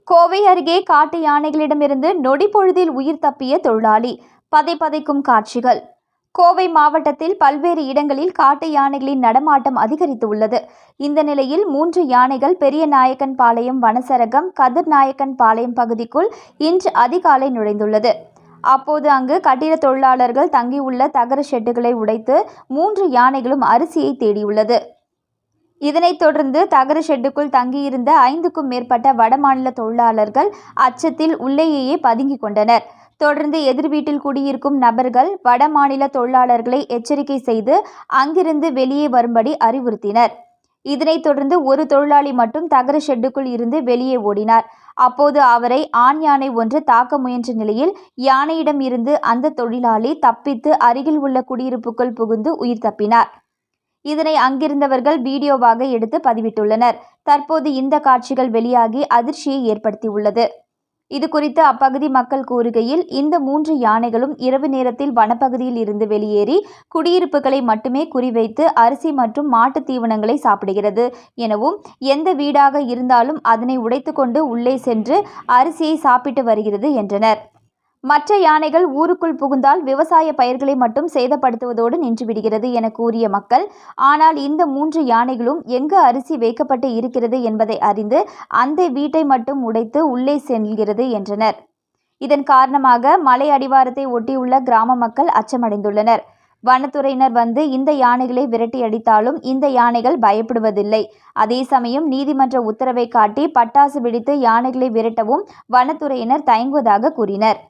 கோவை அருகே காட்டு யானைகளிடமிருந்து நொடி பொழுதில் உயிர் தப்பிய தொழிலாளி. பதைபதைக்கும் காட்சிகள். கோவை மாவட்டத்தில் பல்வேறு இடங்களில் காட்டு யானைகளின் நடமாட்டம் அதிகரித்து உள்ளது. இந்த நிலையில் 3 யானைகள் பெரியநாயக்கன் பாளையம் வனச்சரகம் கதிர்நாயக்கன் பாளையம் பகுதிக்குள் இன்று அதிகாலை நுழைந்துள்ளது. அப்போது அங்கு கட்டிட தொழிலாளர்கள் தங்கியுள்ள தகர ஷெட்டுகளை உடைத்து 3 யானைகளும் அரிசியை தேடியுள்ளது. இதனைத் தொடர்ந்து தகர ஷெட்டுக்குள் தங்கியிருந்த 5க்கும் மேற்பட்ட வடமாநில தொழிலாளர்கள் அச்சத்தில் உள்ளேயே பதுங்கிக் கொண்டனர். தொடர்ந்து எதிர் வீட்டில் குடியிருக்கும் நபர்கள் வடமாநில தொழிலாளர்களை எச்சரிக்கை செய்து அங்கிருந்து வெளியே வரும்படி அறிவுறுத்தினர். இதனைத் தொடர்ந்து ஒரு தொழிலாளி மட்டும் தகர ஷெட்டுக்குள் இருந்து வெளியே ஓடினார். அப்போது அவரை ஆண் யானை ஒன்று தாக்க முயன்ற நிலையில் யானையிடம் இருந்து அந்த தொழிலாளி தப்பித்து அருகில் உள்ள குடியிருப்புக்குள் புகுந்து உயிர் தப்பினார். இதனை அங்கிருந்தவர்கள் வீடியோவாக எடுத்து பதிவிட்டுள்ளனர். தற்போது இந்த காட்சிகள் வெளியாகி அதிர்ச்சியை ஏற்படுத்தியுள்ளது. இதுகுறித்து அப்பகுதி மக்கள் கூறுகையில், இந்த 3 யானைகளும் இரவு நேரத்தில் வனப்பகுதியில் இருந்து வெளியேறி குடியிருப்புகளை மட்டுமே குறிவைத்து அரிசி மற்றும் மாட்டுத் தீவனங்களை சாப்பிடுகிறது எனவும், எந்த வீடாக இருந்தாலும் அதனை உடைத்துக்கொண்டு உள்ளே சென்று அரிசியை சாப்பிட்டு வருகிறது என்றனர். மற்ற யானைகள் ஊருக்குள் புகுந்தால் விவசாய பயிர்களை மட்டும் சேதப்படுத்துவதோடு நின்றுவிடுகிறது என கூறிய மக்கள், ஆனால் இந்த 3 யானைகளும் எங்கு அரிசி வைக்கப்பட்டு இருக்கிறது என்பதை அறிந்து அந்த வீட்டை மட்டும் உடைத்து உள்ளே செல்கிறது என்றனர். இதன் காரணமாக மலை அடிவாரத்தை ஒட்டியுள்ள கிராம மக்கள் அச்சமடைந்துள்ளனர். வனத்துறையினர் வந்து இந்த யானைகளை விரட்டி அடித்தாலும் இந்த யானைகள் பயப்படுவதில்லை. அதே சமயம் நீதிமன்ற உத்தரவை காட்டி பட்டாசு வெடித்து யானைகளை விரட்டவும் வனத்துறையினர் தயங்குவதாக கூறினர்.